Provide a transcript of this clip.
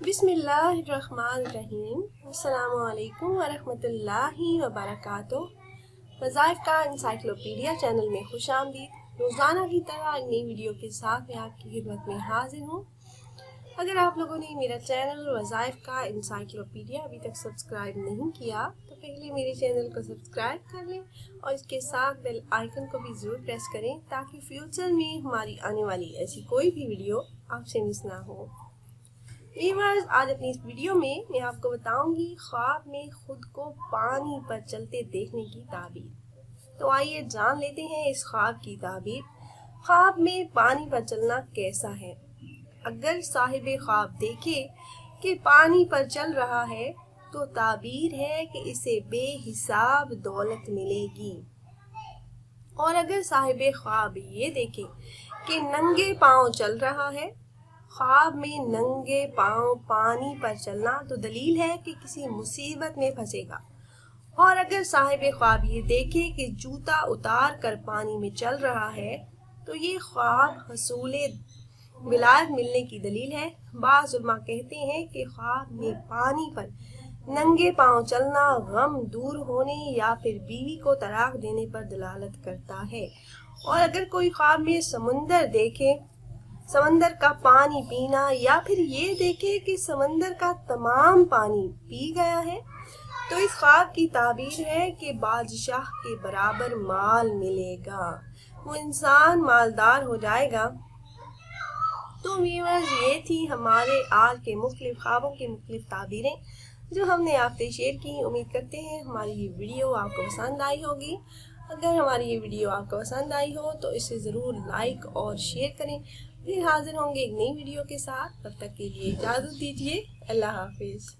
बिस्मिल्लाहिर्रहमानिर्रहीम। अस्सलाम वालेकुम वरहमतुल्लाहि वबरकातुह। वज़ाइफ का इंसाइक्लोपीडिया चैनल में खुश आमदीद। रोज़ाना की तरह एक नई वीडियो के साथ मैं आपकी खिदमत में हाजिर हूँ। अगर आप लोगों ने मेरा चैनल वज़ाइफ का इंसाइक्लोपीडिया अभी तक सब्सक्राइब नहीं किया तो पहले मेरे चैनल को सब्सक्राइब कर लें और इसके साथ बेल आइकन को भी ज़रूर प्रेस करें ताकि फ्यूचर में हमारी आने वाली ऐसी कोई भी वीडियो आपसे मिस ना हो। व्यूअर्स, आज अपनी इस वीडियो में मैं आपको बताऊंगी ख्वाब में खुद को पानी पर चलते देखने की ताबीर। तो आइए जान लेते हैं इस ख्वाब की ताबीर। ख्वाब में पानी पर चलना कैसा है? अगर साहिब ख्वाब देखे कि पानी पर चल रहा है तो ताबीर है कि इसे बेहिसाब दौलत मिलेगी। और अगर साहिब ख्वाब ये देखे कि नंगे पांव चल रहा है, ख्वाब में नंगे पांव पानी पर चलना तो दलील है कि किसी मुसीबत में फंसेगा। और अगर साहिब ख्वाब ये देखे कि जूता उतार कर पानी में चल रहा है तो ये ख्वाब हसूले विलायत मिलने की दलील है। बाज़ उलमा कहते हैं कि ख्वाब में पानी पर नंगे पांव चलना गम दूर होने या फिर बीवी को तलाक देने पर दलालत करता है। और अगर कोई ख्वाब में समुंदर देखे, समंदर का पानी पीना, या फिर ये देखे कि समंदर का तमाम पानी पी गया है तो इस ख्वाब की ताबीर है कि बादशाह के बराबर माल मिलेगा, वो इंसान मालदार हो जाएगा। तो व्यूअर्स, ये थी हमारे आज के मुख्तलिफ ख्वाबों की मुख्तलिफ ताबीरें जो हमने आपसे शेयर की। उम्मीद करते हैं हमारी ये वीडियो आपको पसंद आई होगी। अगर हमारी ये वीडियो आपको पसंद आई हो तो इसे ज़रूर लाइक और शेयर करें। फिर हाजिर होंगे एक नई वीडियो के साथ। तब तक के लिए इजाज़त दीजिए। अल्लाह हाफिज़।